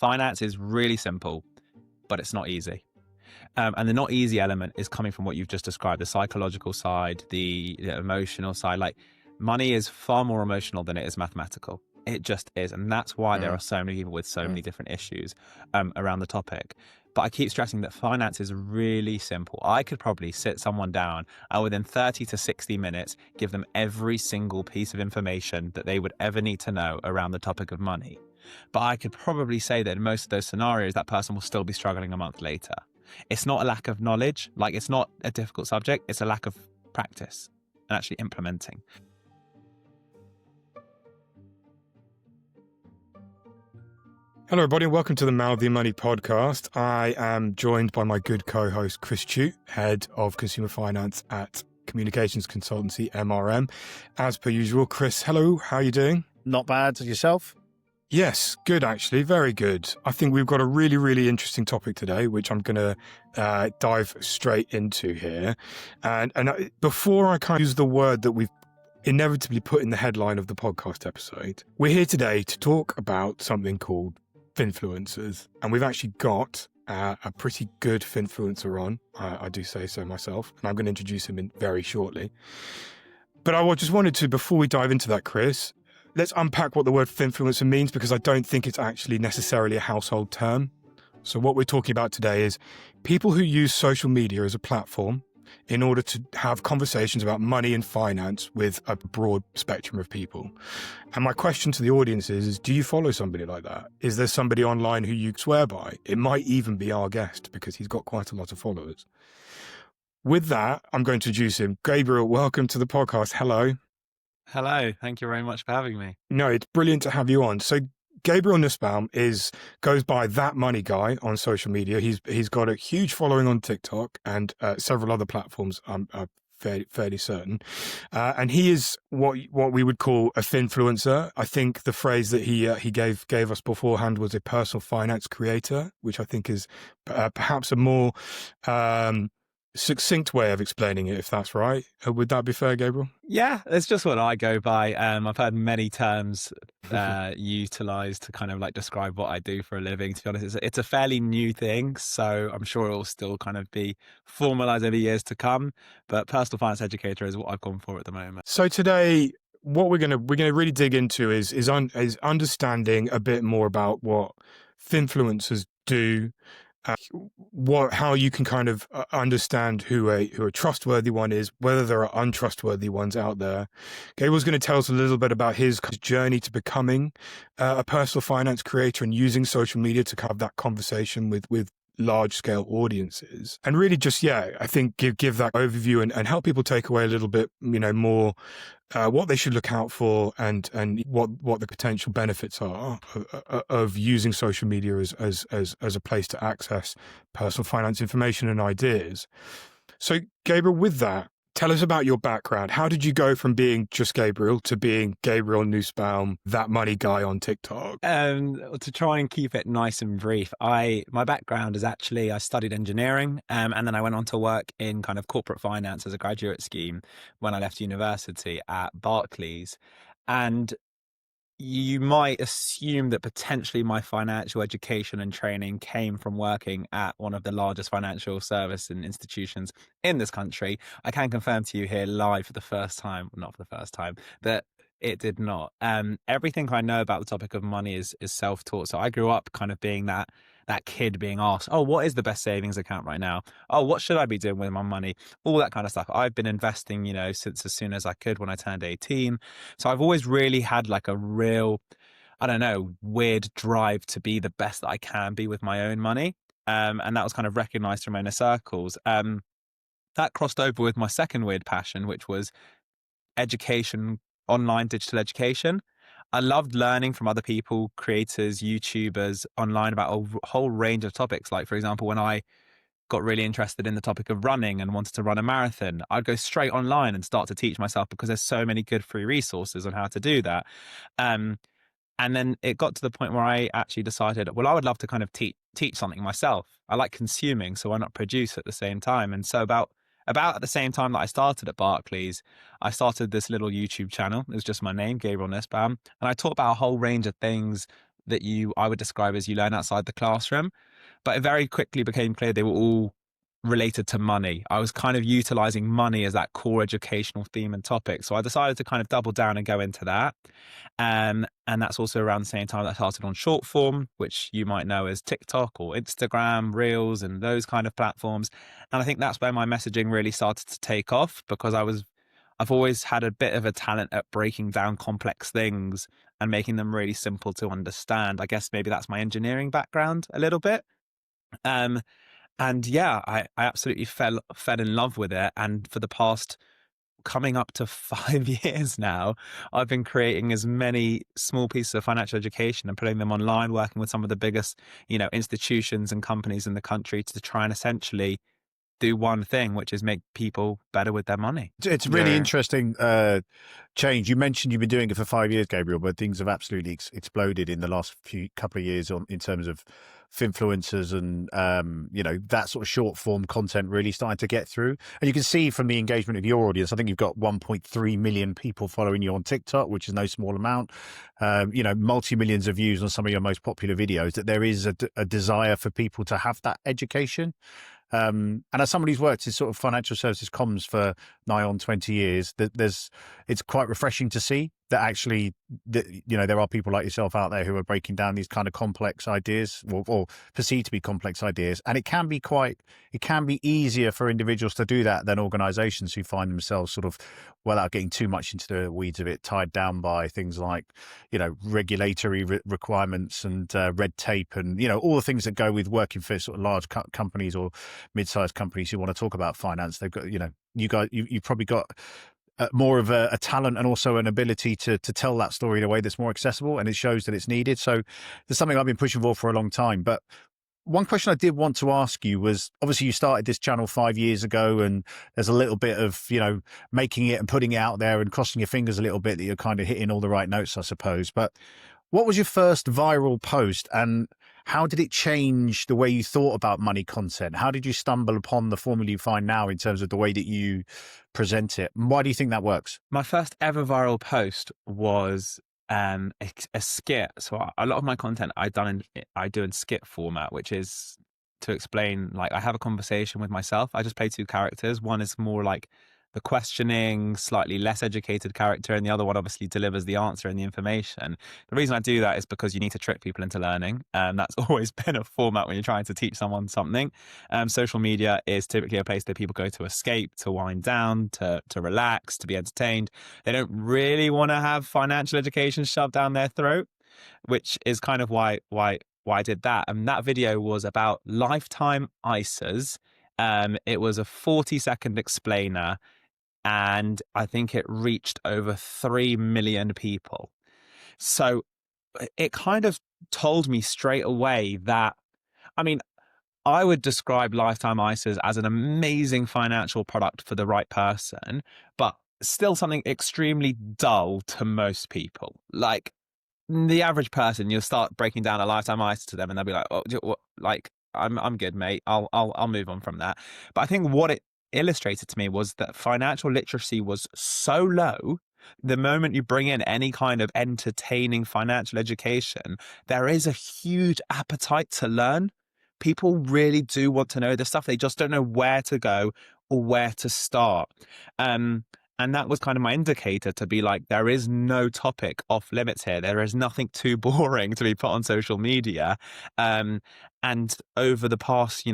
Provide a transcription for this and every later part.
finance is really simple, but it's not easy. And the not easy element is coming from what you've just described, the psychological side, the emotional side. Like, money is far more emotional than it is mathematical. It just is. And that's why there are so many people with so many different issues around the topic. But I keep stressing that finance is really simple. I could probably sit someone down and within 30 to 60 minutes, give them every single piece of information that they would ever need to know around the topic of money. But I could probably say that in most of those scenarios, that person will still be struggling a month later. It's not a lack of knowledge. Like, it's not a difficult subject. It's a lack of practice and actually implementing. Hello, everybody, and welcome to the Mouthy Money podcast. I am joined by my good co-host, Chris Chu, Head of Consumer Finance at Communications Consultancy, MRM. As per usual, Chris, hello, how are you doing? Not bad. Yourself? Yes, good, actually. Very good. I think we've got a really, really interesting topic today, which I'm going to dive straight into here. And before I kind of use the word that we've inevitably put in the headline of the podcast episode, we're here today to talk about something called finfluencers. And we've actually got a pretty good finfluencer on. I do say so myself. And I'm going to introduce him in very shortly. But I just wanted to, before we dive into that, Chris, let's unpack what the word finfluencer means, because I don't think it's actually necessarily a household term. So what we're talking about today is people who use social media as a platform in order to have conversations about money and finance with a broad spectrum of people. And my question to the audience is do you follow somebody like that? Is there somebody online who you swear by? It might even be our guest, because he's got quite a lot of followers. With that, I'm going to introduce him. Gabriel, welcome to the podcast. Hello. Hello. Thank you very much for having me. No, it's brilliant to have you on. So Gabriel Nussbaum goes by That Money Guy on social media. He's got a huge following on TikTok and several other platforms, I'm fairly certain. And he is what we would call a finfluencer. I think the phrase that he gave us beforehand was a personal finance creator, which I think is perhaps a more succinct way of explaining it, if that's right. Would that be fair, Gabriel? Yeah, it's just what I go by. I've heard many terms utilized to kind of like describe what I do for a living. To be honest, it's a fairly new thing, so I'm sure it will still kind of be formalized over years to come. But personal finance educator is what I've gone for at the moment. So today, what we're gonna really dig into is understanding a bit more about what finfluencers do. How you can kind of understand who a trustworthy one is, whether there are untrustworthy ones out there. Gabriel's going to tell us a little bit about his journey to becoming a personal finance creator and using social media to have that conversation with large scale audiences, and really just, I think give that overview and help people take away a little bit, more what they should look out for and what the potential benefits are of using social media as a place to access personal finance information and ideas. So Gabriel, with that, tell us about your background. How did you go from being just Gabriel to being Gabriel Nussbaum, That Money Guy on TikTok? To try and keep it nice and brief, my background is actually I studied engineering, and then I went on to work in kind of corporate finance as a graduate scheme when I left university at Barclays. And you might assume that potentially my financial education and training came from working at one of the largest financial service and institutions in this country. I can confirm to you here live for the first time, not for the first time, that it did not. Everything I know about the topic of money is self-taught. So I grew up kind of being that kid being asked, oh, what is the best savings account right now? Oh, what should I be doing with my money? All that kind of stuff. I've been investing, since as soon as I could when I turned 18. So I've always really had like a real, weird drive to be the best that I can be with my own money. And that was kind of recognized from inner circles. That crossed over with my second weird passion, which was education, online digital education. I loved learning from other people, creators, YouTubers online about a whole range of topics. Like, for example, when I got really interested in the topic of running and wanted to run a marathon, I'd go straight online and start to teach myself, because there's so many good free resources on how to do that. And then it got to the point where I actually decided, well, I would love to kind of teach something myself. I like consuming, so why not produce at the same time? And so about at the same time that I started at Barclays, I started this little YouTube channel. It was just my name, Gabriel Nussbaum. And I talked about a whole range of things that I would describe as you learn outside the classroom. But it very quickly became clear they were all related to money. I was kind of utilizing money as that core educational theme and topic. So I decided to kind of double down and go into that. And that's also around the same time that I started on short form, which you might know as TikTok or Instagram, Reels, and those kind of platforms. And I think that's where my messaging really started to take off, because I've always had a bit of a talent at breaking down complex things and making them really simple to understand. I guess maybe that's my engineering background a little bit. Um, and yeah, I absolutely fell in love with it. And for the past coming up to 5 years now, I've been creating as many small pieces of financial education and putting them online, working with some of the biggest, institutions and companies in the country to try and essentially do one thing, which is make people better with their money. It's really interesting change. You mentioned you've been doing it for 5 years, Gabriel, but things have absolutely exploded in the last couple of years in terms of finfluencers and that sort of short form content really starting to get through. And you can see from the engagement of your audience, I think you've got 1.3 million people following you on TikTok, which is no small amount. Multi-millions of views on some of your most popular videos. That there is a desire for people to have that education. And as somebody who's worked in sort of financial services comms for nigh on 20 years, it's quite refreshing to see that actually, there are people like yourself out there who are breaking down these kind of complex ideas or perceived to be complex ideas. And it can be easier for individuals to do that than organizations who find themselves sort of, without getting too much into the weeds of it, tied down by things like, regulatory requirements and red tape and, all the things that go with working for sort of large companies or mid-sized companies who want to talk about finance. They've got, you've probably got more of a talent and also an ability to tell that story in a way that's more accessible, and it shows that it's needed. So there's something I've been pushing for a long time. But one question I did want to ask you was, obviously you started this channel 5 years ago, and there's a little bit of, making it and putting it out there and crossing your fingers a little bit that you're kind of hitting all the right notes, I suppose. But what was your first viral post, and how did it change the way you thought about money content? How did you stumble upon the formula you find now in terms of the way that you present it? And why do you think that works? My first ever viral post was a skit. So a lot of my content I do in skit format, which is to explain, like, I have a conversation with myself. I just play two characters. One is more like the questioning, slightly less educated character, and the other one obviously delivers the answer and the information. The reason I do that is because you need to trick people into learning. That's always been a format when you're trying to teach someone something. Social media is typically a place that people go to escape, to wind down, to relax, to be entertained. They don't really want to have financial education shoved down their throat, which is kind of why I did that. And that video was about lifetime ISAs. It was a 40-second explainer, and I think it reached over 3 million people. So it kind of told me straight away that, I would describe lifetime ISAs as an amazing financial product for the right person, but still something extremely dull to most people. Like, the average person, you'll start breaking down a lifetime ISA to them, and they'll be like, "Oh, like, I'm good, mate. I'll move on from that." But I think what it illustrated to me was that financial literacy was so low. The moment you bring in any kind of entertaining financial education, there is a huge appetite to learn. People really do want to know this stuff. They just don't know where to go or where to start. And that was kind of my indicator to be like, there is no topic off limits here. There is nothing too boring to be put on social media. And over the past,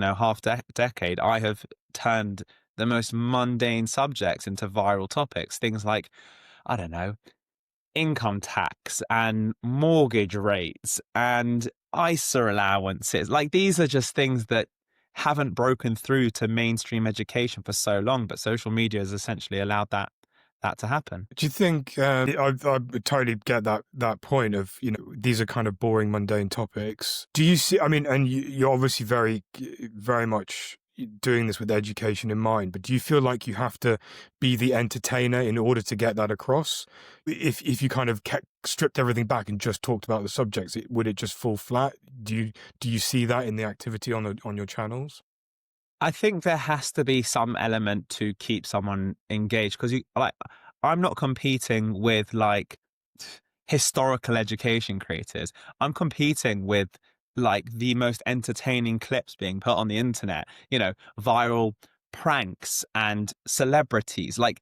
decade, I have turned the most mundane subjects into viral topics. Things like, I don't know, income tax and mortgage rates and ISA allowances. Like, these are just things that haven't broken through to mainstream education for so long, but social media has essentially allowed that to happen. Do you think I totally get that point of, these are kind of boring, mundane topics. Do you see? I mean, and you're obviously very, very much doing this with education in mind, but do you feel like you have to be the entertainer in order to get that across? If you kind of stripped everything back and just talked about the subjects, would it just fall flat? Do you see that in the activity on your channels? I think there has to be some element to keep someone engaged, because I'm not competing with, like, historical education creators. I'm competing with like the most entertaining clips being put on the internet, viral pranks and celebrities. Like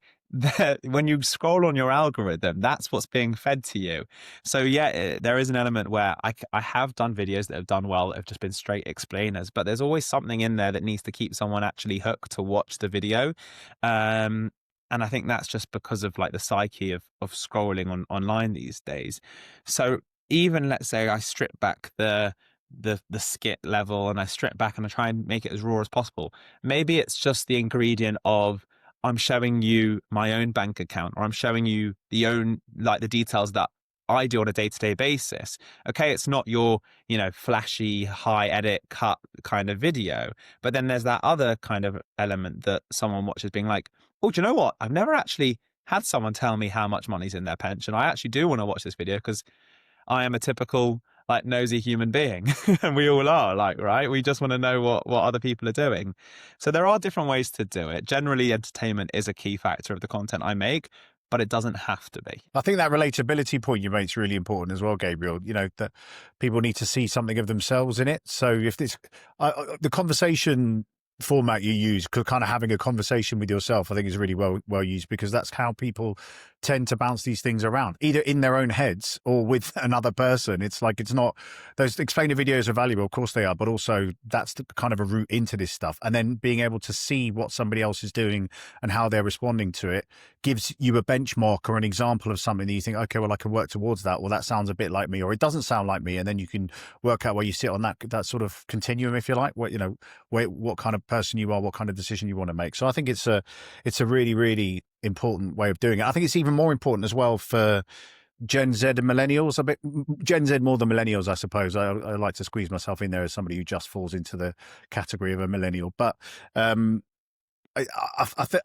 when you scroll on your algorithm, that's what's being fed to you. So yeah, there is an element where I have done videos that have done well, that have just been straight explainers, but there's always something in there that needs to keep someone actually hooked to watch the video. And I think that's just because of like the psyche of scrolling online these days. So even let's say I strip back the skit level and I strip back and I try and make it as raw as possible. Maybe it's just the ingredient of I'm showing you my own bank account, or I'm showing you the details that I do on a day-to-day basis. Okay, it's not your, flashy, high edit cut kind of video, but then there's that other kind of element that someone watches being like, oh, do you know what? I've never actually had someone tell me how much money's in their pension. I actually do want to watch this video because I am a typical like nosy human being and we all are, like, right, we just want to know what other people are doing. So there are different ways to do it. Generally, entertainment is a key factor of the content I make, but it doesn't have to be. I think that relatability point you made is really important as well, Gabriel. That people need to see something of themselves in it. So if this the conversation format you use, kind of having a conversation with yourself, I think is really well used, because that's how people tend to bounce these things around, either in their own heads or with another person. It's like, it's not, those explainer videos are valuable, of course they are, but also that's the kind of a route into this stuff. And then being able to see what somebody else is doing and how they're responding to it gives you a benchmark or an example of something that you think, okay, well, I can work towards that. Well, that sounds a bit like me, or it doesn't sound like me. And then you can work out where you sit on that sort of continuum, if you like, what kind of person you are, what kind of decision you want to make. So I think it's a really, really important way of doing it. I think it's even more important as well for Gen Z and millennials, a bit Gen Z more than millennials, I suppose. I like to squeeze myself in there as somebody who just falls into the category of a millennial. But I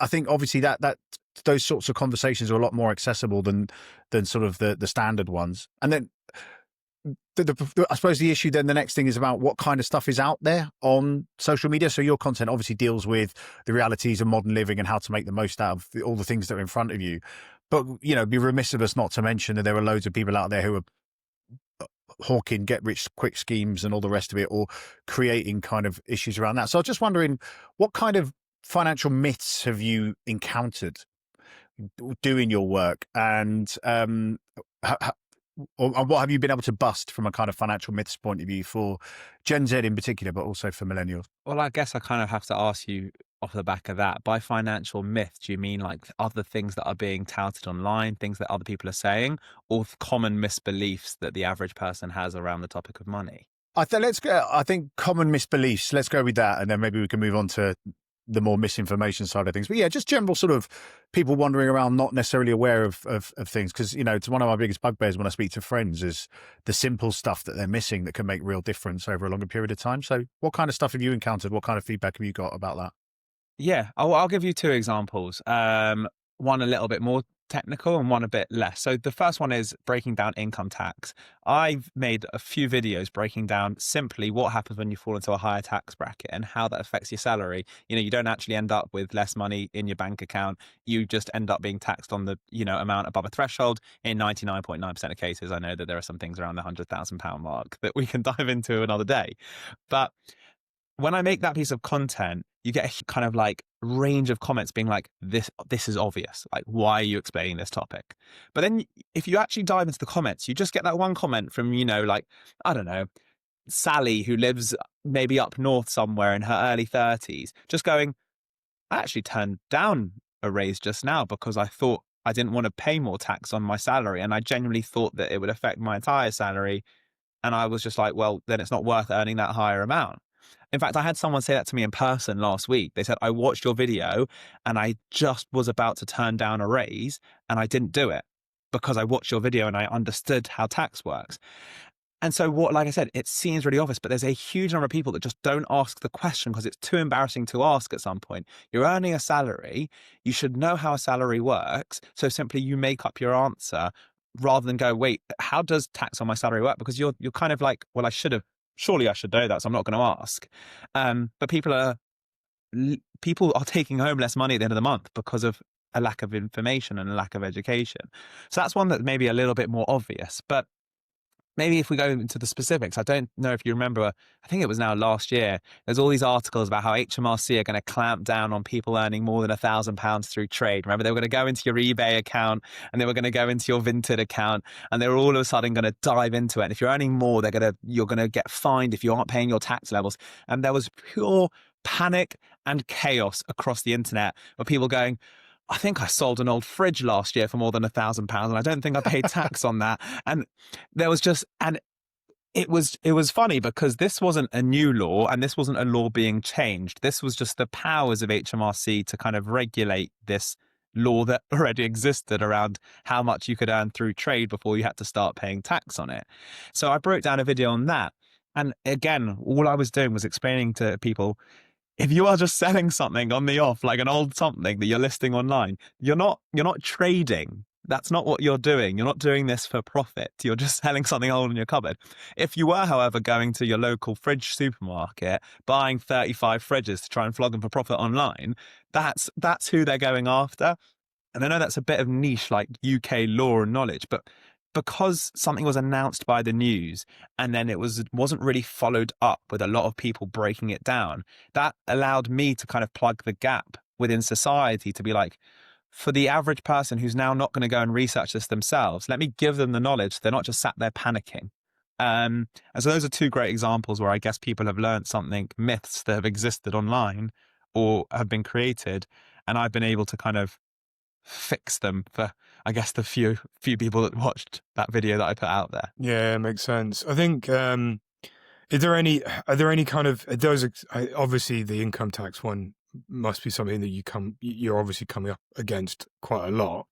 think obviously that those sorts of conversations are a lot more accessible than sort of the standard ones. And then I suppose the issue then, the next thing is about what kind of stuff is out there on social media. So your content obviously deals with the realities of modern living and how to make the most out of all the things that are in front of you. But, be remiss of us not to mention that there are loads of people out there who are hawking get rich quick schemes and all the rest of it, or creating kind of issues around that. So I was just wondering, what kind of financial myths have you encountered doing your work, and or what have you been able to bust from a kind of financial myths point of view for Gen Z in particular, but also for millennials? Well, I guess I kind of have to ask you off the back of that, by financial myth, do you mean like other things that are being touted online, things that other people are saying, or common misbeliefs that the average person has around the topic of money? I think common misbeliefs. Let's go with that, and then maybe we can move on to the more misinformation side of things. But yeah, just general sort of people wandering around, not necessarily aware of things. Because, it's one of my biggest bugbears when I speak to friends is the simple stuff that they're missing that can make real difference over a longer period of time. So what kind of stuff have you encountered? What kind of feedback have you got about that? Yeah, I'll give you two examples. One a little bit more technical and one a bit less. So the first one is breaking down income tax. I've made a few videos breaking down simply what happens when you fall into a higher tax bracket and how that affects your salary. You don't actually end up with less money in your bank account. You just end up being taxed on the, amount above a threshold in 99.9% of cases. I know that there are some things around the £100,000 mark that we can dive into another day. But when I make that piece of content, you get a kind of like range of comments being like, this is obvious. Like, why are you explaining this topic? But then if you actually dive into the comments, you just get that one comment from, like, I don't know, Sally, who lives maybe up north somewhere in her early 30s, just going, I actually turned down a raise just now because I thought I didn't want to pay more tax on my salary. And I genuinely thought that it would affect my entire salary. And I was just like, well, then it's not worth earning that higher amount. In fact, I had someone say that to me in person last week. They said, I watched your video and I just was about to turn down a raise and I didn't do it because I watched your video and I understood how tax works. And so like I said, it seems really obvious, but there's a huge number of people that just don't ask the question because it's too embarrassing to ask at some point. You're earning a salary. You should know how a salary works. So simply you make up your answer rather than go, wait, how does tax on my salary work? Because you're kind of like, well, surely I should know that, so I'm not going to ask. But people are taking home less money at the end of the month because of a lack of information and a lack of education. So that's one that's maybe a little bit more obvious. But maybe if we go into the specifics, I don't know if you remember, I think it was now last year, there's all these articles about how HMRC are going to clamp down on people earning more than £1,000 through trade. Remember, they were going to go into your eBay account and they were going to go into your Vinted account, and they were all of a sudden going to dive into it. And if you're earning more, you're going to get fined if you aren't paying your tax levels. And there was pure panic and chaos across the internet of people going, I think I sold an old fridge last year for more than £1,000, and I don't think I paid tax on that. And there was just, and it was funny because this wasn't a new law and this wasn't a law being changed. This was just the powers of HMRC to kind of regulate this law that already existed around how much you could earn through trade before you had to start paying tax on it. So I broke down a video on that. And again, all I was doing was explaining to people, if you are just selling something on the off, like an old something that you're listing online, you're not trading. That's not what you're doing. You're not doing this for profit. You're just selling something old in your cupboard. If you were, however, going to your local fridge supermarket, buying 35 fridges to try and flog them for profit online, that's who they're going after. And I know that's a bit of niche, like UK law and knowledge, but because something was announced by the news and then it wasn't really followed up with a lot of people breaking it down, that allowed me to kind of plug the gap within society to be like, for the average person who's now not going to go and research this themselves, let me give them the knowledge. They're not just sat there panicking. And so those are two great examples where I guess people have learned something, myths that have existed online or have been created, and I've been able to kind of fix them for, I guess, the few people that watched that video that I put out there. Yeah, makes sense. I think, are there any kind of, obviously the income tax one must be something that you're obviously coming up against quite a lot.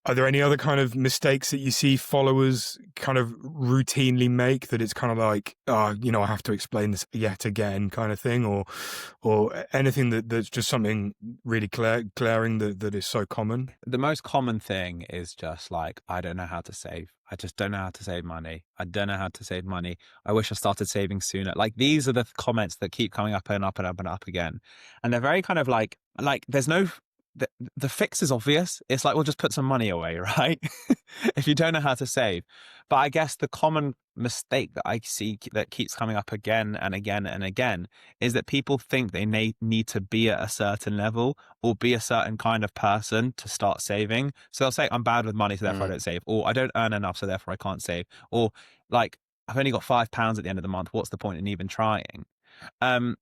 Are there any other kind of mistakes that you see followers kind of routinely make that it's kind of like, I have to explain this yet again kind of thing, or anything that's just something really glaring that is so common? The most common thing is just like, I don't know how to save. I just don't know how to save money. I don't know how to save money. I wish I started saving sooner. Like, these are the comments that keep coming up and up and up and up again. And they're very kind of like there's no, the fix is obvious. It's like, well, just put some money away, right? If you don't know how to save. But I guess the common mistake that I see that keeps coming up again and again and again is that people think they need to be at a certain level or be a certain kind of person to start saving. So they'll say, I'm bad with money, so therefore I don't save. Or I don't earn enough, so therefore I can't save. Or like, I've only got £5 at the end of the month. What's the point in even trying? And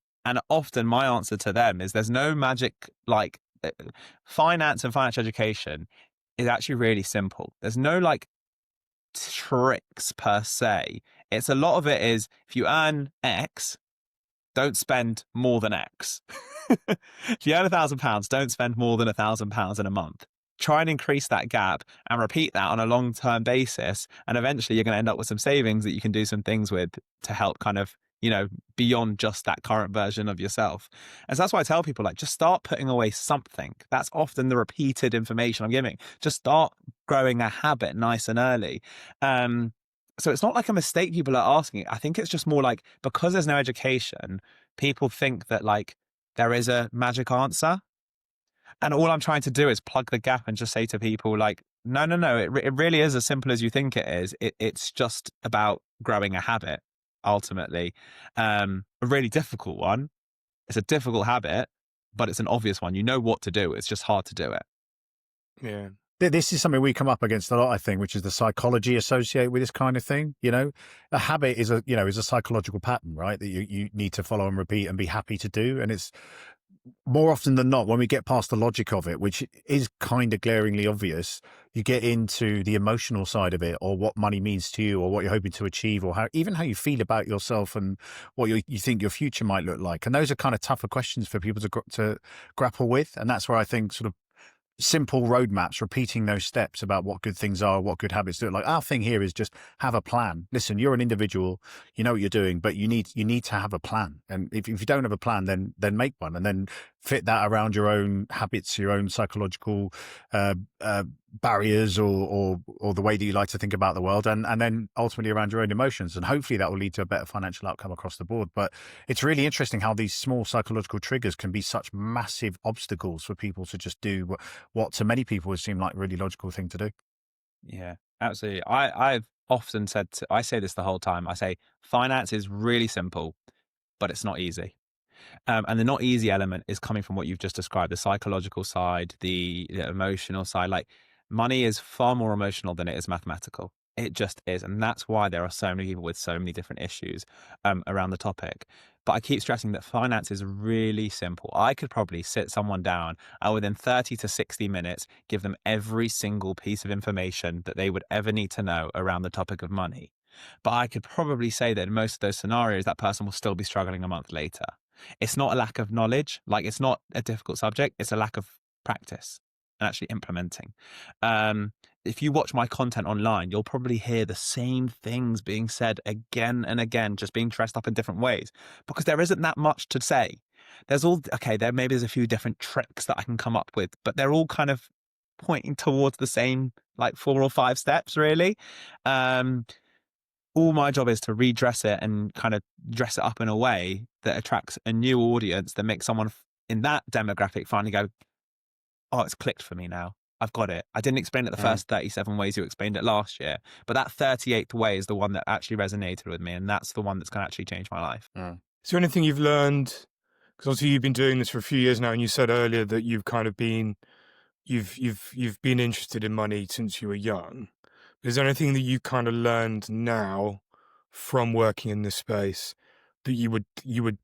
often my answer to them is there's no magic, like, finance and financial education is actually really simple. There's no like tricks per se. It's a lot of it is, if you earn X, don't spend more than X. If you earn £1,000, don't spend more than £1,000 in a month. Try and increase that gap and repeat that on a long-term basis. And eventually you're going to end up with some savings that you can do some things with to help kind of, beyond just that current version of yourself. And so that's why I tell people, like, just start putting away something. That's often the repeated information I'm giving. Just start growing a habit nice and early. So it's not like a mistake people are asking. I think it's just more like, because there's no education, people think that like there is a magic answer. And all I'm trying to do is plug the gap and just say to people like, no, it really is as simple as you think it is. It's just about growing a habit. Ultimately, a really difficult one. It's a difficult habit, but it's an obvious one. You know what to do. It's just hard to do it. Yeah. This is something we come up against a lot, I think, which is the psychology associated with this kind of thing. A habit is a psychological pattern, right? That you need to follow and repeat and be happy to do. And it's more often than not, when we get past the logic of it, which is kind of glaringly obvious, you get into the emotional side of it, or what money means to you, or what you're hoping to achieve, or how you feel about yourself and what you think your future might look like. And those are kind of tougher questions for people to grapple with. And that's where I think sort of simple roadmaps, repeating those steps about what good things are, what good habits do. Like, our thing here is just have a plan. Listen, you're an individual, you know what you're doing, but you need to have a plan. And if you don't have a plan, then make one, and then fit that around your own habits, your own psychological uh, uh, barriers, or the way that you like to think about the world, and then ultimately around your own emotions, and hopefully that will lead to a better financial outcome across the board. But it's really interesting how these small psychological triggers can be such massive obstacles for people to just do what to many people would seem like a really logical thing to do. Yeah, absolutely. I've often said, I say this the whole time. I say finance is really simple, but it's not easy. And the not easy element is coming from what you've just described, the psychological side, the emotional side. Like money is far more emotional than it is mathematical. It just is. And that's why there are so many people with so many different issues around the topic. But I keep stressing that finance is really simple. I could probably sit someone down and within 30 to 60 minutes, give them every single piece of information that they would ever need to know around the topic of money. But I could probably say that in most of those scenarios, that person will still be struggling a month later. It's not a lack of knowledge, like it's not a difficult subject, it's a lack of practice and actually implementing. Um, if you watch my content online, you'll probably hear the same things being said again and again, just being dressed up in different ways because there isn't that much to say. There's all, okay, there's a few different tricks that I can come up with, but they're all kind of pointing towards the same, like 4 or 5 steps, really. Um, all my job is to redress it and kind of dress it up in a way that attracts a new audience that makes someone in that demographic finally go, oh, it's clicked for me now. I've got it. I didn't explain it the first 37 ways you explained it last year, but that 38th way is the one that actually resonated with me. And that's the one that's going to actually change my life. Is there anything you've learned? Because obviously you've been doing this for a few years now, and you said earlier that you've kind of been you've been interested in money since you were young. Is there anything that you kind of learned now from working in this space that you would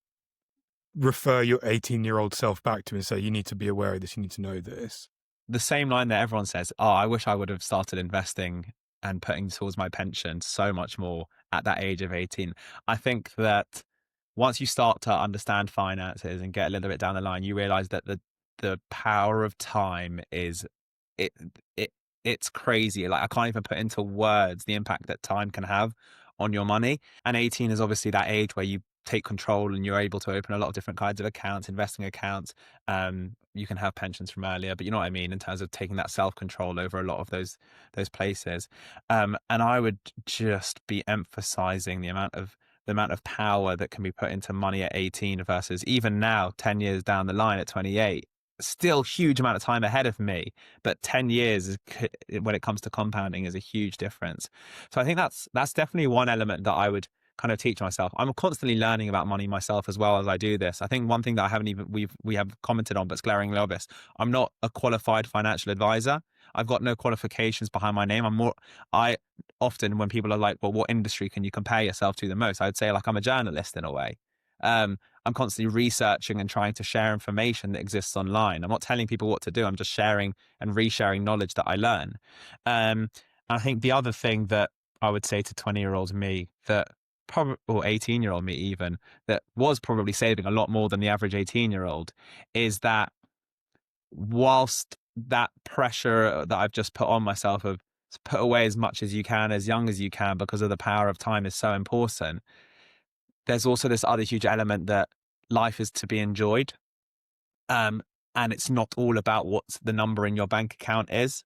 refer your 18-year-old self back to and say, you need to be aware of this, you need to know this? The same line that everyone says, oh, I wish I would have started investing and putting towards my pension so much more at that age of 18. I think that once you start to understand finances and get a little bit down the line, you realize that the power of time is it it it's crazy. Like I can't even put into words the impact that time can have on your money. And 18 is obviously that age where you take control and you're able to open a lot of different kinds of accounts, investing accounts. You can have pensions from earlier, but you know what I mean in terms of taking that self-control over a lot of those places. And I would just be emphasizing the amount of power that can be put into money at 18 versus even now, 10 years down the line at 28. Still huge amount of time ahead of me, but 10 years when it comes to compounding is a huge difference. So I think that's definitely one element that I would kind of teach myself. I'm constantly learning about money myself as well as I do this. I think one thing that I haven't even we have commented on, but it's glaringly obvious. I'm not a qualified financial advisor. I've got no qualifications behind my name. I often, when people are like, well, what industry can you compare yourself to the most? I would say like I'm a journalist in a way. I'm constantly researching and trying to share information that exists online. I'm not telling people what to do. I'm just sharing and resharing knowledge that I learn. I think the other thing that I would say to 20-year-old me that probably, or 18-year-old me even, that was probably saving a lot more than the average 18-year-old is that whilst that pressure that I've just put on myself of put away as much as you can, as young as you can, because of the power of time is so important, there's also this other huge element that life is to be enjoyed. And it's not all about what the number in your bank account is.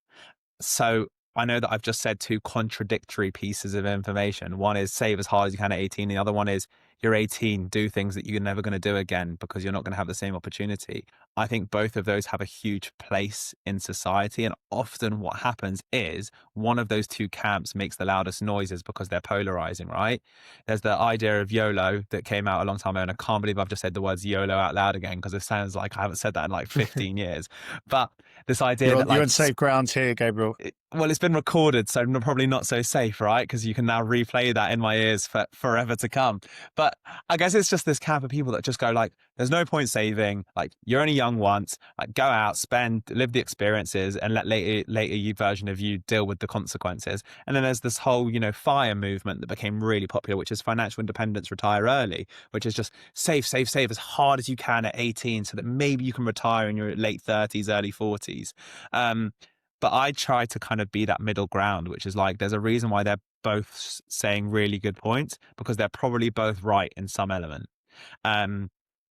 So I know that I've just said 2 contradictory pieces of information. One is save as hard as you can at 18. The other one is you're 18, do things that you're never going to do again because you're not going to have the same opportunity. I think both of those have a huge place in society. And often what happens is one of those 2 camps makes the loudest noises because they're polarizing, right? There's the idea of YOLO that came out a long time ago. And I can't believe I've just said the words YOLO out loud again because it sounds like I haven't said that in like 15 years. But this idea You're, that like you're on safe grounds here, Gabriel. well, it's been recorded, so probably not so safe, right? Because you can now replay that in my ears for forever to come. But I guess it's just this camp of people that just go like, there's no point saving. Like, you're only young once. Like, go out, spend, live the experiences, and let later you version of you deal with the consequences. And then there's this whole, FIRE movement that became really popular, which is financial independence, retire early, which is just save, save, save as hard as you can at 18, so that maybe you can retire in your late 30s, early 40s. But I try to kind of be that middle ground, which is like, there's a reason why they're both saying really good points because they're probably both right in some element.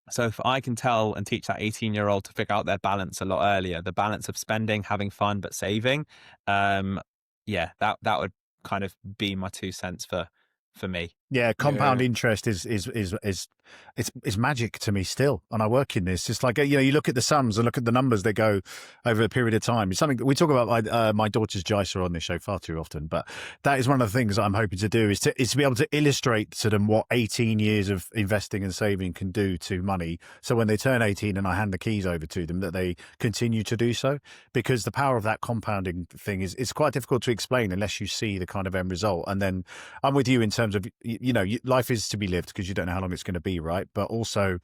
So if I can tell and teach that 18-year-old to figure out their balance a lot earlier, the balance of spending, having fun, but saving, yeah, that would kind of be my 2 cents for me. Yeah, compound Yeah. interest is it's magic to me still, and I work in this. It's like, you know, you look at the sums and look at the numbers they go over a period of time. It's something that we talk about. My daughter's JISA on this show far too often, but that is one of the things I'm hoping to do is to be able to illustrate to them what 18 years of investing and saving can do to money. So when they turn 18 and I hand the keys over to them, that they continue to do so, because the power of that compounding thing is quite difficult to explain unless you see the kind of end result. And then I'm with you in terms of, you know, life is to be lived because you don't know how long it's going to be, right? But also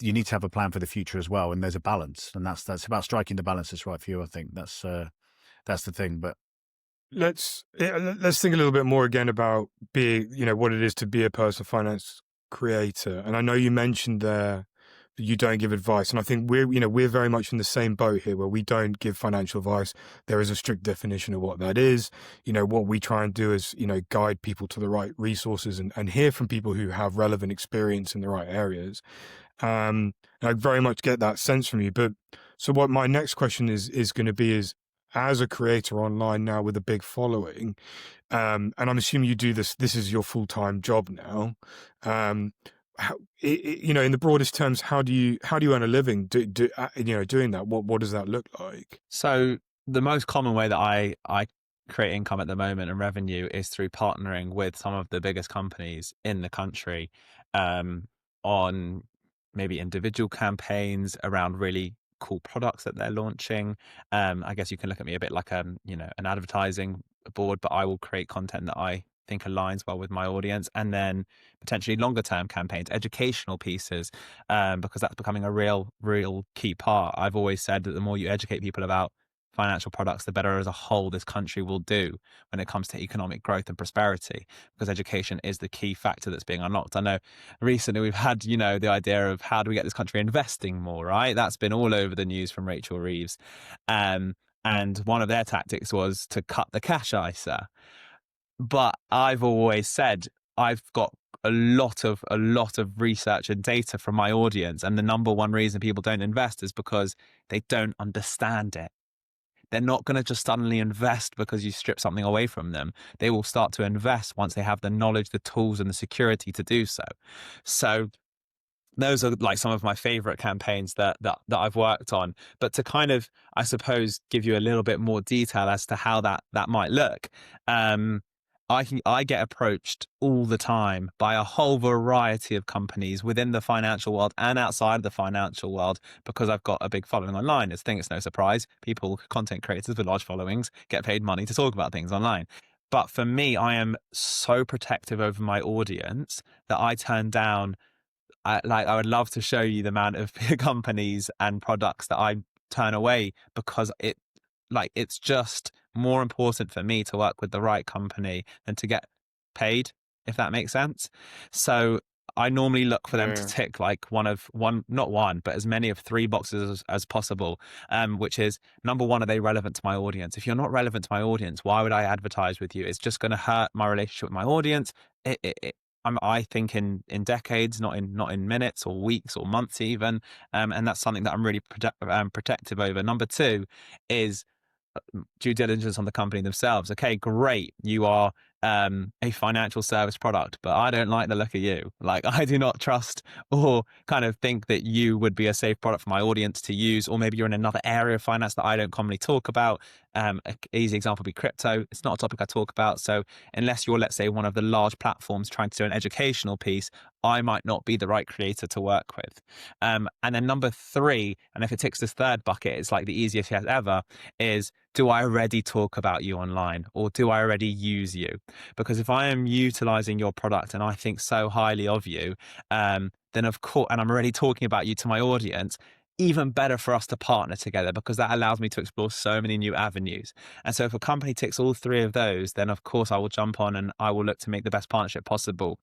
you need to have a plan for the future as well, and there's a balance, and that's about striking the balance that's right for you. I think that's the thing. But Let's think a little bit more again about being, you know, what it is to be a personal finance creator. And I know you mentioned there that you don't give advice, and I think we're very much in the same boat here, where we don't give financial advice. There is a strict definition of what that is. You know, what we try and do is, you know, guide people to the right resources and hear from people who have relevant experience in the right areas. And I very much get that sense from you. But so what my next question is going to be is, as a creator online now with a big following, and I'm assuming you do this is your full-time job now. You know, in the broadest terms, how do you earn a living? You know, doing that? What does that look like? So the most common way that I create income at the moment and revenue is through partnering with some of the biggest companies in the country, on maybe individual campaigns around really cool products that they're launching. I guess you can look at me a bit like you know, an advertising board, but I will create content that I think aligns well with my audience, and then potentially longer term campaigns, educational pieces, because that's becoming a real key part. I've always said that the more you educate people about financial products, the better as a whole this country will do when it comes to economic growth and prosperity, because education is the key factor that's being unlocked. I know recently we've had, you know, the idea of how do we get this country investing more, right? That's been all over the news from Rachel Reeves. And one of their tactics was to cut the cash ISA. But I've always said I've got a lot of research and data from my audience, and the number one reason people don't invest is because they don't understand it. They're not going to just suddenly invest because you strip something away from them. They will start to invest once they have the knowledge, the tools, and the security to do so. So those are like some of my favorite campaigns that I've worked on. But to kind of, I suppose, give you a little bit more detail as to how that might look. I get approached all the time by a whole variety of companies within the financial world and outside of the financial world, because I've got a big following online. It's no surprise. People, content creators with large followings, get paid money to talk about things online. But for me, I am so protective over my audience that I turn down. I would love to show you the amount of companies and products that I turn away, because it's just more important for me to work with the right company than to get paid, if that makes sense. So I normally look for them to Yeah. tick like not one, but as many of three boxes as possible, which is, number one, are they relevant to my audience? If you're not relevant to my audience, why would I advertise with you? It's just going to hurt my relationship with my audience. I think in decades, not in minutes or weeks or months even, and that's something that I'm really protective over. Number two is due diligence on the company themselves. Okay, great. You are a financial service product, but I don't like the look of you. Like, I do not trust or kind of think that you would be a safe product for my audience to use, or maybe you're in another area of finance that I don't commonly talk about. An easy example would be crypto. It's not a topic I talk about. So unless you're, let's say, one of the large platforms trying to do an educational piece, I might not be the right creator to work with. And then number three, and if it ticks this third bucket, it's like the easiest yes ever, is, do I already talk about you online, or do I already use you? Because if I am utilizing your product and I think so highly of you, then of course, and I'm already talking about you to my audience, even better for us to partner together, because that allows me to explore so many new avenues. And so if a company ticks all three of those, then of course I will jump on and I will look to make the best partnership possible.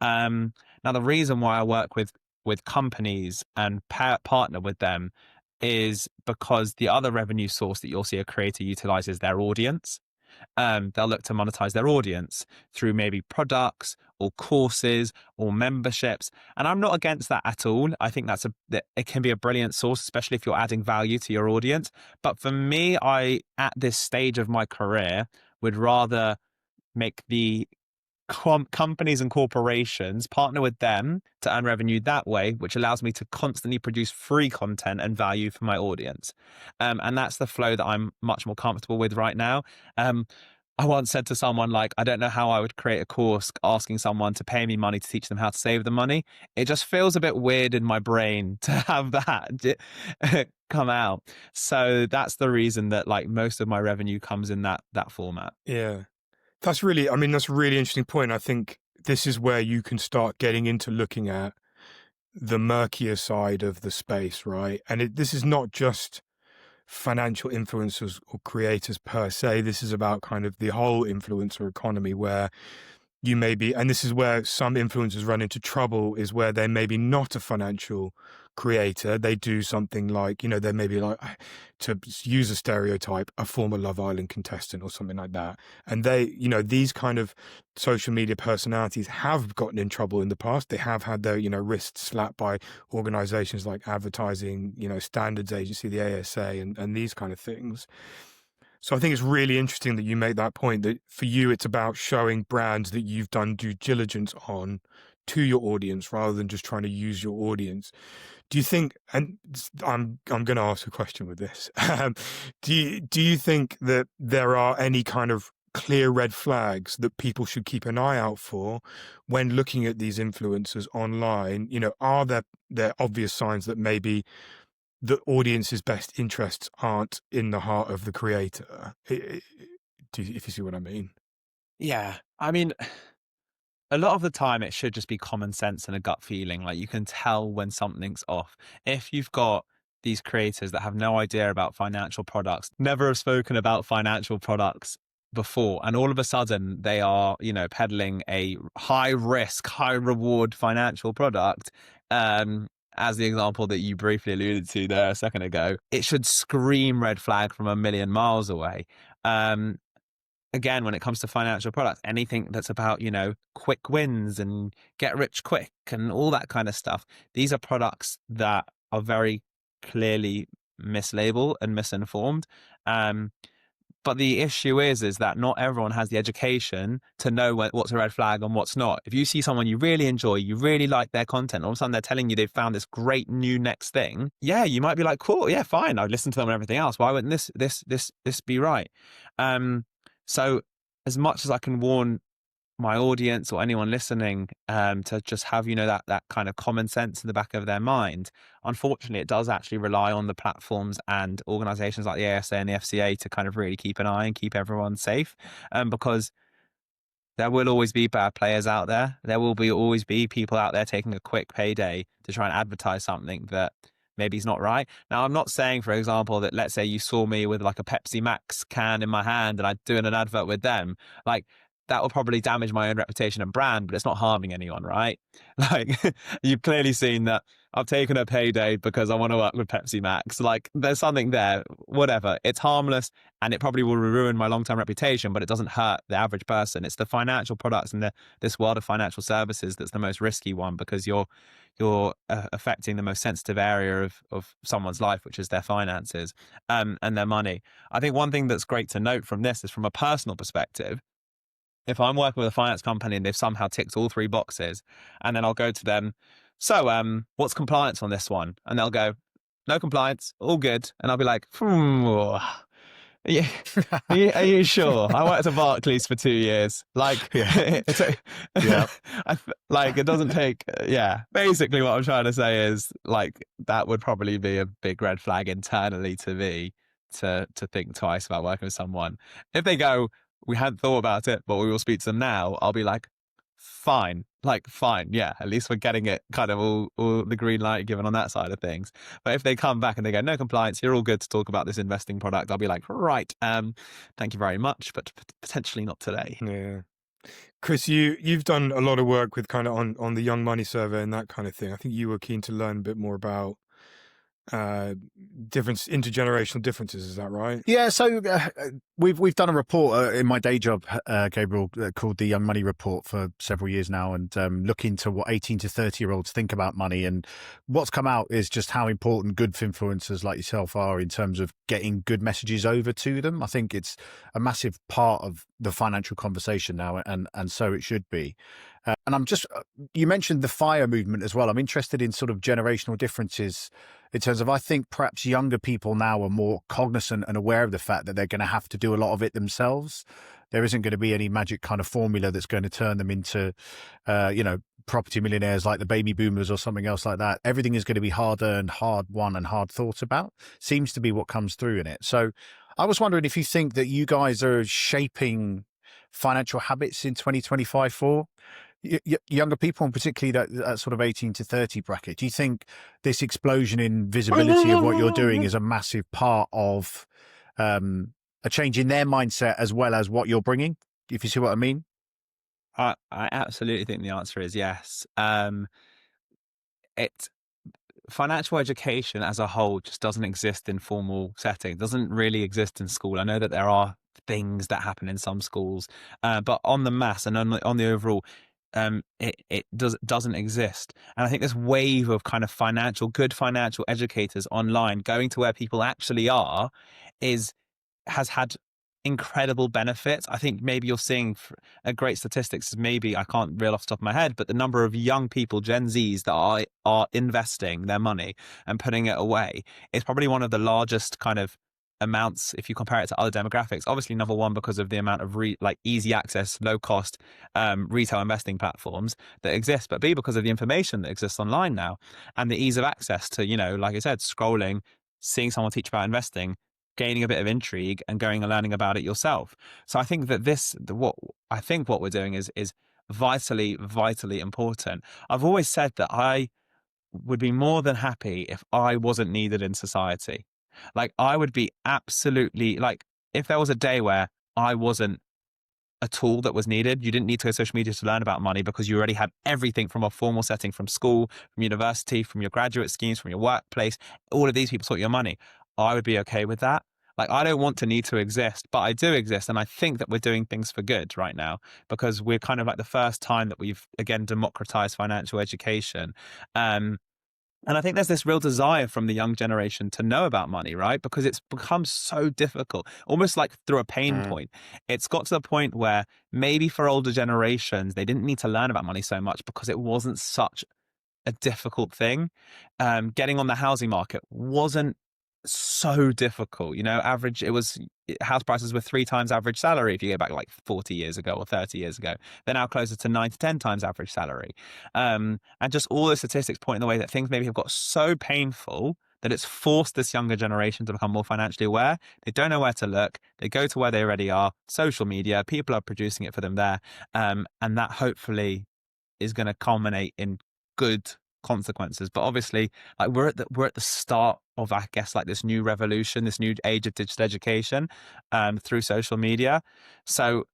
Now, the reason why I work with companies and partner with them is because the other revenue source that you'll see a creator utilize is their audience. they'll look to monetize their audience through maybe products or courses or memberships. And I'm not against that at all. I think that it can be a brilliant source, especially if you're adding value to your audience. But for me, at this stage of my career, would rather make the companies and corporations partner with them to earn revenue that way, which allows me to constantly produce free content and value for my audience. And that's the flow that I'm much more comfortable with right now. I once said to someone, like, I don't know how I would create a course asking someone to pay me money to teach them how to save the money. It just feels a bit weird in my brain to have that come out. So that's the reason that like most of my revenue comes in that format. Yeah. That's really, I mean, that's a really interesting point. I think this is where you can start getting into looking at the murkier side of the space, right? And this is not just financial influencers or creators per se. This is about kind of the whole influencer economy where you may be, and this is where some influencers run into trouble, is where they may be not a financial creator. They do something like, you know, they may be like, to use a stereotype, a former Love Island contestant or something like that. And they, you know, these kind of social media personalities have gotten in trouble in the past. They have had their, you know, wrists slapped by organizations like Advertising, you know, Standards Agency, the ASA, and these kind of things. So I think it's really interesting that you make that point, that for you, it's about showing brands that you've done due diligence on to your audience rather than just trying to use your audience. Do you think, and I'm going to ask a question with this, do you think that there are any kind of clear red flags that people should keep an eye out for when looking at these influencers online? You know, are there obvious signs that maybe the audience's best interests aren't in the heart of the creator? If you see what I mean. Yeah. I mean, a lot of the time it should just be common sense and a gut feeling. Like you can tell when something's off. If you've got these creators that have no idea about financial products, never have spoken about financial products before, and all of a sudden they are, you know, peddling a high risk, high reward financial product, as the example that you briefly alluded to there a second ago, it should scream red flag from a million miles away. Again, when it comes to financial products, anything that's about, you know, quick wins and get rich quick and all that kind of stuff, these are products that are very clearly mislabeled and misinformed. But the issue is that not everyone has the education to know what's a red flag and what's not. If you see someone you really enjoy, you really like their content, all of a sudden they're telling you they've found this great new next thing. Yeah, you might be like, cool, yeah, fine. I'd listen to them and everything else. Why wouldn't this be right? So as much as I can warn my audience or anyone listening to just have, you know, that kind of common sense in the back of their mind, unfortunately it does actually rely on the platforms and organizations like the ASA and the FCA to kind of really keep an eye and keep everyone safe, because there will always be bad players out there. There will always be people out there taking a quick payday to try and advertise something that maybe is not right. Now, I'm not saying, for example, that let's say you saw me with like a Pepsi Max can in my hand and I'm doing an advert with them. Like, that will probably damage my own reputation and brand, but it's not harming anyone, right? Like, you've clearly seen that I've taken a payday because I want to work with Pepsi Max. Like, there's something there, whatever. It's harmless and it probably will ruin my long-term reputation, but it doesn't hurt the average person. It's the financial products and this world of financial services that's the most risky one, because you're affecting the most sensitive area of someone's life, which is their finances and their money. I think one thing that's great to note from this is, from a personal perspective, if I'm working with a finance company and they've somehow ticked all three boxes, and then I'll go to them, so what's compliance on this one? And they'll go, no compliance, all good. And I'll be like, yeah, are you sure? I worked at Barclays for 2 years. Like, Yeah. Yeah. like it doesn't take. Yeah, basically, what I'm trying to say is, like, that would probably be a big red flag internally to me to think twice about working with someone. If they go, we hadn't thought about it, but we will speak to them now, I'll be like, fine. Like, fine, yeah, at least we're getting it kind of all the green light given on that side of things. But if they come back and they go, no compliance, you're all good to talk about this investing product, I'll be like, right, thank you very much, but potentially not today. Yeah. Chris, you've done a lot of work with kind of on the Young Money survey and that kind of thing. I think you were keen to learn a bit more about uh, difference, intergenerational differences. Is that right? Yeah, so we've done a report in my day job, Gabriel, called the Young Money Report for several years now, and look into what 18 to 30-year-olds think about money. And what's come out is just how important good influencers like yourself are in terms of getting good messages over to them. I think it's a massive part of the financial conversation now, and so it should be. And I'm just, you mentioned the FIRE movement as well. I'm interested in sort of generational differences in terms of, I think perhaps younger people now are more cognizant and aware of the fact that they're going to have to do a lot of it themselves. There isn't going to be any magic kind of formula that's going to turn them into, property millionaires like the baby boomers or something else like that. Everything is going to be hard earned, hard won, and hard thought about. Seems to be what comes through in it. So I was wondering if you think that you guys are shaping financial habits in 2025 for younger people, and particularly that sort of 18 to 30 bracket. Do you think this explosion in visibility of what you're doing is a massive part of a change in their mindset as well as what you're bringing, if you see what I mean? I absolutely think the answer is yes. It Financial education as a whole just doesn't exist in formal settings. It doesn't really exist in school. I know that there are things that happen in some schools, but on the mass and on the overall, it doesn't exist. And I think this wave of kind of good financial educators online going to where people actually are has had incredible benefits. I think maybe you're seeing a great statistics. Maybe I can't reel off the top of my head, but the number of young people, Gen Zs, that are investing their money and putting it away is probably one of the largest kind of amounts if you compare it to other demographics. Obviously, number one, because of the amount of easy access, low cost retail investing platforms that exist, but B, because of the information that exists online now and the ease of access to, like I said, scrolling, seeing someone teach about investing, gaining a bit of intrigue and going and learning about it yourself. So I think that what we're doing is vitally, vitally important. I've always said that I would be more than happy if I wasn't needed in society. Like I would be absolutely if there was a day where I wasn't a tool that was needed. You didn't need to go to social media to learn about money because you already had everything from a formal setting, from school, from university, from your graduate schemes, from your workplace. All of these people taught you money. I would be okay with that. Like, I don't want to need to exist, but I do exist. And I think that we're doing things for good right now because we're kind of like the first time that we've, again, democratized financial education. And I think there's this real desire from the young generation to know about money, right? Because it's become so difficult, almost like through a pain point. It's got to the point where maybe for older generations, they didn't need to learn about money so much because it wasn't such a difficult thing. Getting on the housing market wasn't so difficult. House prices were 3 times average salary if you go back like 40 years ago or 30 years ago. They're now closer to 9 to 10 times average salary. And just all the statistics point in the way that things maybe have got so painful that it's forced this younger generation to become more financially aware. They don't know where to look. They go to where they already are. Social media, people are producing it for them there. And that hopefully is going to culminate in good consequences. But obviously, like we're at the start of, I guess, like this new revolution, this new age of digital education through social media. So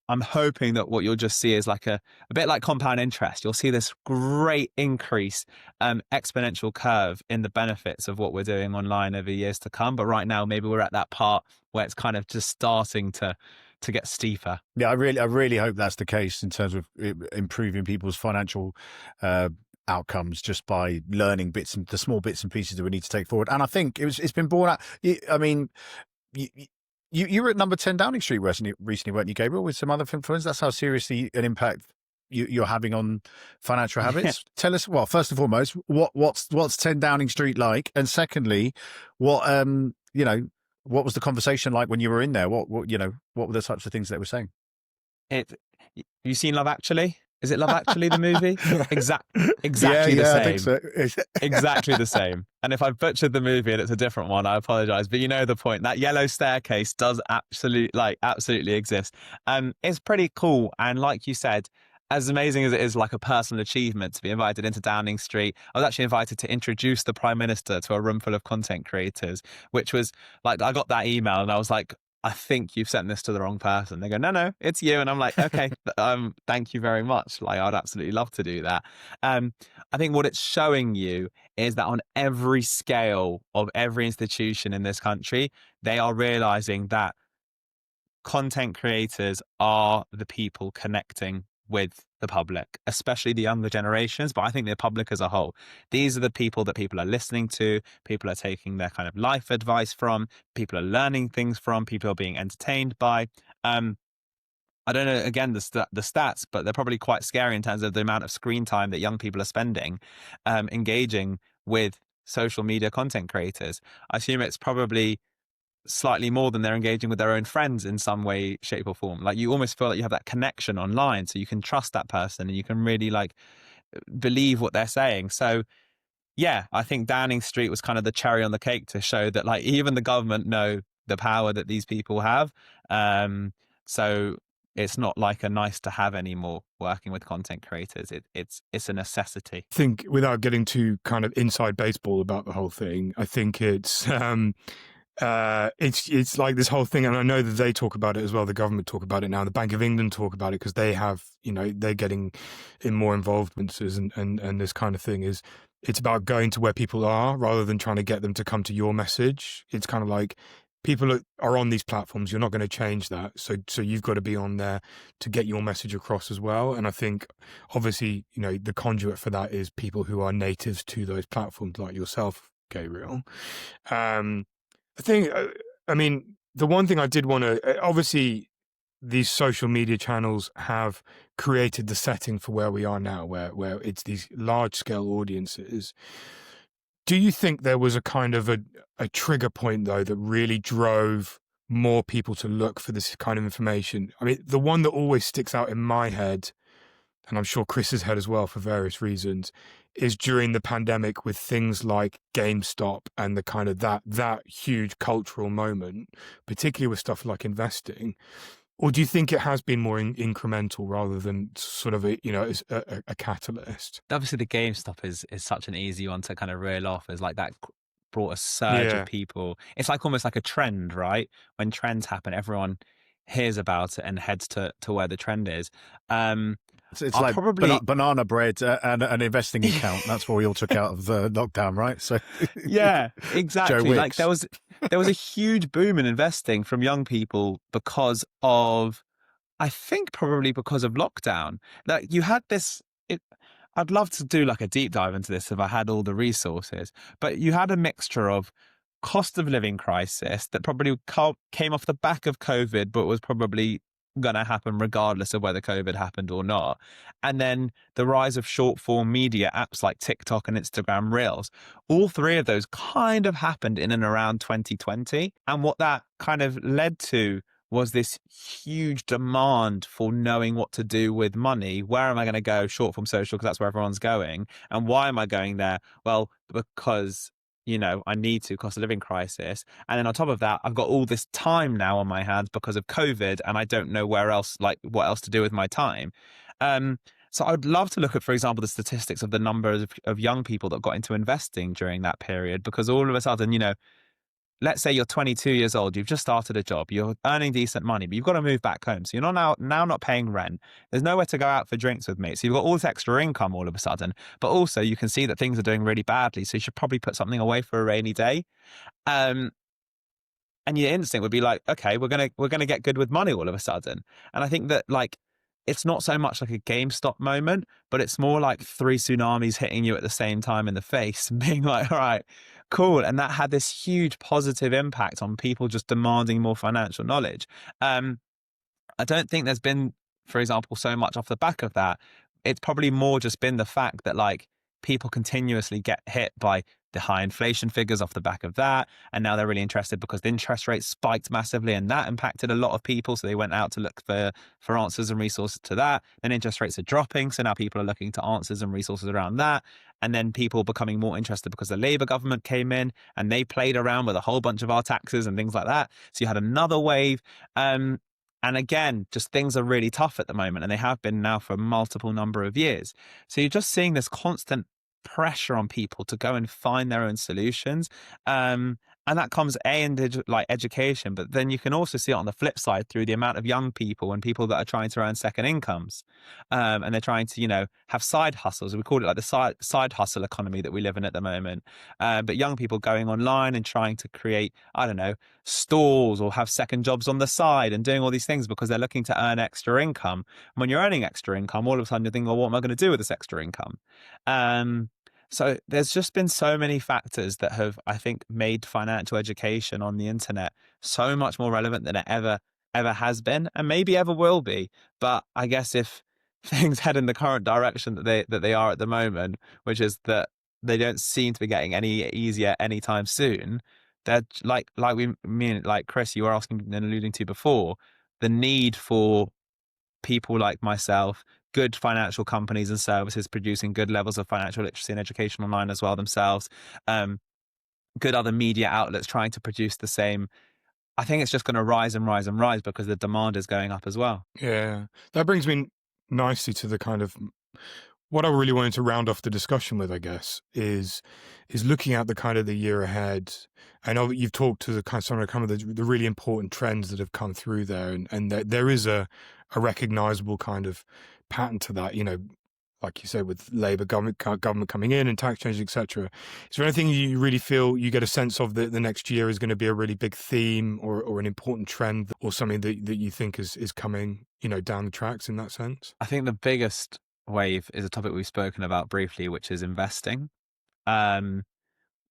I'm hoping that what you'll just see is like a bit like compound interest. You'll see this great increase, exponential curve in the benefits of what we're doing online over years to come. But right now, maybe we're at that part where it's kind of just starting to get steeper. Yeah, I really hope that's the case in terms of improving people's financial outcomes just by learning the small bits and pieces that we need to take forward. And I think it's been borne out. I mean, you were at number 10 Downing Street recently, weren't you, Gabriel, with some other influencers? That's how seriously an impact you're having on financial habits. Tell us, well, first and foremost, what's 10 Downing Street like, and secondly, what was the conversation like when you were in there? What were the types of things they were saying? You seen Love Actually? Is it Love Actually, the movie? Exactly the same. I think so. Exactly the same. And if I've butchered the movie and it's a different one, I apologize. But you know the point. That yellow staircase does absolutely exist. It's pretty cool. And like you said, as amazing as it is like a personal achievement to be invited into Downing Street, I was actually invited to introduce the Prime Minister to a room full of content creators, which was like, I got that email and I was like, I think you've sent this to the wrong person. They go, no, it's you. And I'm like, okay, thank you very much. Like, I'd absolutely love to do that. I think what it's showing you is that on every scale of every institution in this country, they are realizing that content creators are the people connecting with the public, especially the younger generations, but I think the public as a whole. These are the people that people are listening to, people are taking their kind of life advice from, people are learning things from, people are being entertained by. I don't know, again, the stats, but they're probably quite scary in terms of the amount of screen time that young people are spending engaging with social media content creators. I assume it's probably slightly more than they're engaging with their own friends in some way, shape, or form. Like, you almost feel like you have that connection online, so you can trust that person and you can really like believe what they're saying. So yeah, I think Downing Street was kind of the cherry on the cake to show that like even the government know the power that these people have. So it's not like a nice to have anymore working with content creators. It's a necessity. I think without getting too kind of inside baseball about the whole thing, I think it's like this whole thing, and I know that they talk about it as well. The government talk about it now. The Bank of England talk about it because they have, they're getting in more involvements, and this kind of thing is, it's about going to where people are rather than trying to get them to come to your message. It's kind of like people are on these platforms. You're not going to change that, so you've got to be on there to get your message across as well. And I think obviously, the conduit for that is people who are natives to those platforms, like yourself, Gabriel. I think, I mean, the one thing I did want to, obviously, these social media channels have created the setting for where we are now, where it's these large scale audiences. Do you think there was a kind of a trigger point, though, that really drove more people to look for this kind of information? I mean, the one that always sticks out in my head, and I'm sure Chris's head as well for various reasons, is during the pandemic with things like GameStop and the kind of that huge cultural moment, particularly with stuff like investing. Or do you think it has been more incremental rather than sort of a catalyst? Obviously, the GameStop is such an easy one to kind of reel off, as like that brought a surge of Yeah. people. It's like almost like a trend, right? When trends happen, everyone hears about it and heads to where the trend is. It's I'll like probably banana bread and an investing account. That's what we all took out of the lockdown, right? So yeah, Joe exactly. Like Wicks. there was a huge boom in investing from young people because of, I think probably because of lockdown. Like you had this, I'd love to do like a deep dive into this if I had all the resources, but you had a mixture of cost of living crisis that probably came off the back of COVID, but was probably going to happen regardless of whether COVID happened or not. And then the rise of short form media apps like TikTok and Instagram Reels. All three of those kind of happened in and around 2020. And what that kind of led to was this huge demand for knowing what to do with money. Where am I going to go? Short form social, because that's where everyone's going. And why am I going there? Well, because I need to, cost of living crisis. And then on top of that, I've got all this time now on my hands because of COVID, and I don't know where else, like what else to do with my time. So I'd love to look at, for example, the statistics of the number of young people that got into investing during that period, because all of a sudden, let's say you're 22 years old, you've just started a job, you're earning decent money, but you've got to move back home. So you're not now not paying rent. There's nowhere to go out for drinks with mates. So you've got all this extra income all of a sudden, but also you can see that things are doing really badly. So you should probably put something away for a rainy day. And your instinct would be like, okay, we're gonna get good with money all of a sudden. And I think that like it's not so much like a GameStop moment, but it's more like three tsunamis hitting you at the same time in the face and being like, all right, cool. And that had this huge positive impact on people just demanding more financial knowledge. I don't think there's been, for example, so much off the back of that. It's probably more just been the fact that like people continuously get hit by the high inflation figures off the back of that. And now they're really interested because the interest rates spiked massively and that impacted a lot of people. So they went out to look for answers and resources to that. Then interest rates are dropping. So now people are looking to answers and resources around that. And then people becoming more interested because the Labour government came in and they played around with a whole bunch of our taxes and things like that. So you had another wave. And again, just things are really tough at the moment, and they have been now for a multiple number of years. So you're just seeing this constant pressure on people to go and find their own solutions. And that comes in like education, but then you can also see it on the flip side through the amount of young people and people that are trying to earn second incomes, and they're trying to, have side hustles. We call it like the side hustle economy that we live in at the moment. But young people going online and trying to create, I don't know, stalls or have second jobs on the side and doing all these things because they're looking to earn extra income. And when you're earning extra income, all of a sudden you're thinking, well, what am I going to do with this extra income? Um, so there's just been so many factors that have, I think, made financial education on the internet so much more relevant than it ever has been, and maybe ever will be. But I guess if things head in the current direction that they are at the moment, which is that they don't seem to be getting any easier anytime soon, they're like Chris, you were asking and alluding to before, the need for people like myself, good financial companies and services producing good levels of financial literacy and education online as well themselves, um, good other media outlets trying to produce the same. I think it's just going to rise and rise and rise because the demand is going up as well. Yeah, that brings me nicely to the kind of what I really wanted to round off the discussion with, I guess, is looking at the kind of the year ahead. I know that you've talked to the kind of some of the really important trends that have come through there, and there is a recognizable kind of pattern to that. Like you said, with Labour government coming in and tax changes, etc. Is there anything you really feel you get a sense of that the next year is going to be a really big theme or an important trend or something that you think is coming, down the tracks in that sense? I think the biggest wave is a topic we've spoken about briefly, which is investing. Um,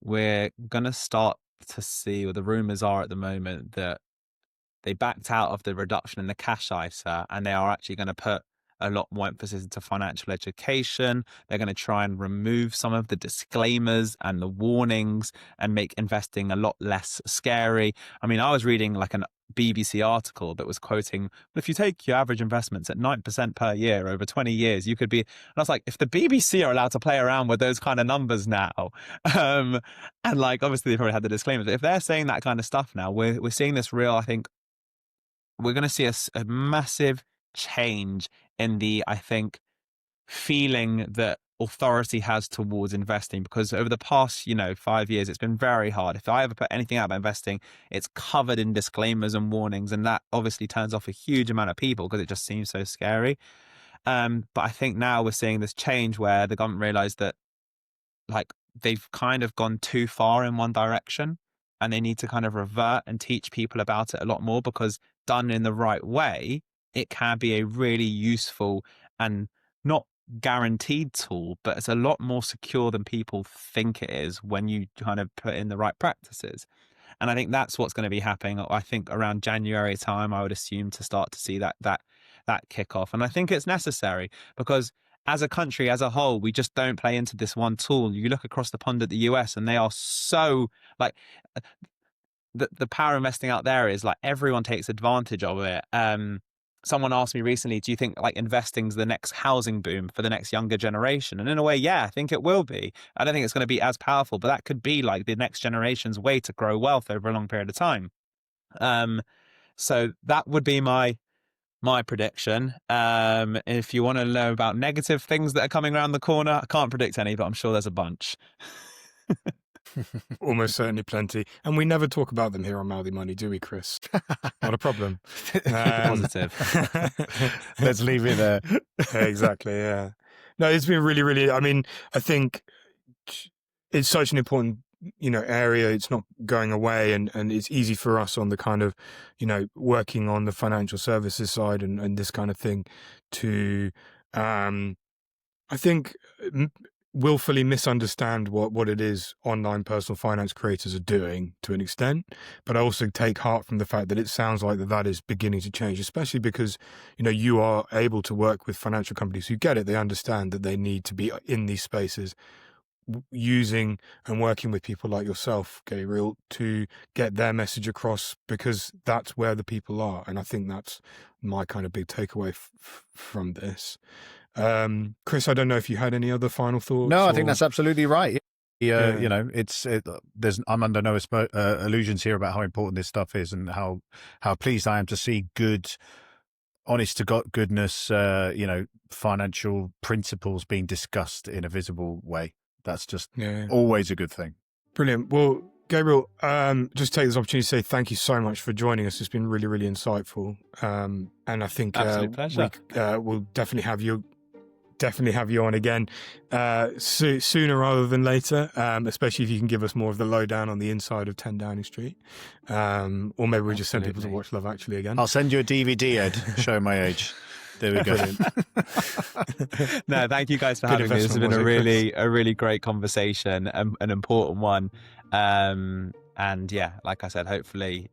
we're going to start to see, or the rumors are at the moment, that they backed out of the reduction in the cash ISA and they are actually going to put a lot more emphasis into financial education. They're going to try and remove some of the disclaimers and the warnings and make investing a lot less scary. I mean, I was reading like an BBC article that was quoting, well, if you take your average investments at 9% per year over 20 years, you could be, and I was like, if the BBC are allowed to play around with those kind of numbers now, and like, obviously they probably had the disclaimers, but if they're saying that kind of stuff now, we're seeing this real, I think, we're going to see a massive change in the, I think, feeling that authority has towards investing, because over the past 5 years it's been very hard. If I ever put anything out about investing, it's covered in disclaimers and warnings, and that obviously turns off a huge amount of people because it just seems so scary. But I think now we're seeing this change where the government realized that, like, they've kind of gone too far in one direction and they need to kind of revert and teach people about it a lot more, because done in the right way, it can be a really useful and not guaranteed tool, but it's a lot more secure than people think it is when you kind of put in the right practices. And I think that's what's going to be happening. I think around January time, I would assume, to start to see that kick off. And I think it's necessary because as a country, as a whole, we just don't play into this one tool. You look across the pond at the US and they are so, like, the power investing out there is like everyone takes advantage of it. Someone asked me recently, do you think like investing's the next housing boom for the next younger generation? And in a way, yeah, I think it will be. I don't think it's going to be as powerful, but that could be like the next generation's way to grow wealth over a long period of time. So that would be my prediction. If you want to know about negative things that are coming around the corner, I can't predict any, but I'm sure there's a bunch. Almost certainly plenty. And we never talk about them here on Mouthy Money, do we, Chris? Not a problem. Positive. Let's leave it there. Exactly, yeah. No, it's been really, really, I mean, I think it's such an important, area. It's not going away, and it's easy for us on the kind of, working on the financial services side and this kind of thing to, I think, willfully misunderstand what it is online personal finance creators are doing to an extent, but I also take heart from the fact that it sounds like that is beginning to change, especially because you are able to work with financial companies who get it. They understand that they need to be in these spaces, using and working with people like yourself, Gabriel, to get their message across, because that's where the people are. And I think that's my kind of big takeaway from this. Chris, I don't know if you had any other final thoughts. No, I think that's absolutely right. I'm under no illusions here about how important this stuff is, and how pleased I am to see good, honest to goodness, financial principles being discussed in a visible way. That's just always a good thing. Brilliant. Well, Gabriel, just take this opportunity to say thank you so much for joining us. It's been really, really insightful. And I think Absolute pleasure. we'll definitely have you on again sooner rather than later, especially if you can give us more of the lowdown on the inside of 10 Downing Street. Or maybe we just send people to watch Love Actually again. I'll send you a DVD, Ed, showing my age. There we go. No, thank you guys for having me. This has been a really great conversation, an important one. And yeah, like I said, hopefully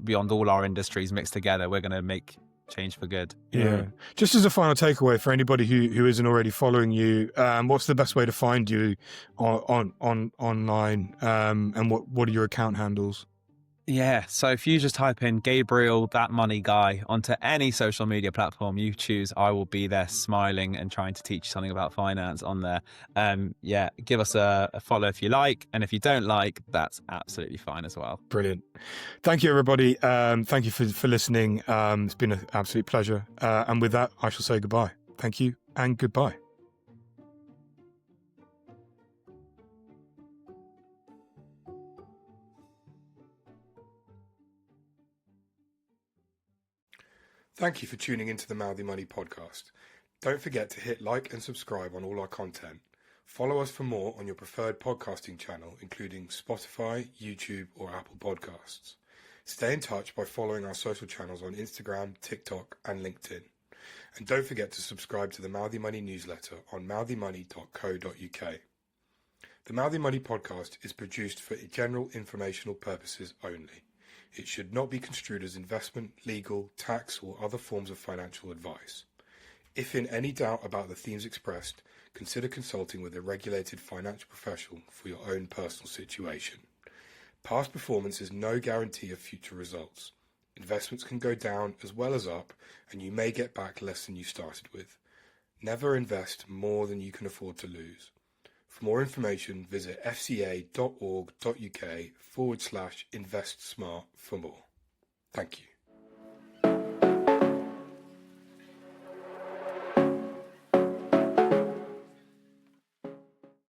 beyond all our industries mixed together, we're going to make change for good. Yeah. Just as a final takeaway for anybody who isn't already following you, what's the best way to find you online? And what are your account handles? Yeah, so if you just type in Gabriel, that money guy, onto any social media platform you choose, I will be there smiling and trying to teach you something about finance on there. Yeah, give us a follow if you like, and if you don't like, that's absolutely fine as well. Brilliant. Thank you, everybody. Thank you for listening. It's been an absolute pleasure. And with that, I shall say goodbye. Thank you and goodbye. Thank you for tuning into the Mouthy Money podcast. Don't forget to hit like and subscribe on all our content. Follow us for more on your preferred podcasting channel, including Spotify, YouTube, or Apple Podcasts. Stay in touch by following our social channels on Instagram, TikTok, and LinkedIn. And don't forget to subscribe to the Mouthy Money newsletter on mouthymoney.co.uk. The Mouthy Money podcast is produced for general informational purposes only. It should not be construed as investment, legal, tax, or other forms of financial advice. If in any doubt about the themes expressed, consider consulting with a regulated financial professional for your own personal situation. Past performance is no guarantee of future results. Investments can go down as well as up, and you may get back less than you started with. Never invest more than you can afford to lose. For more information, visit fca.org.uk/invest smart for more. Thank you.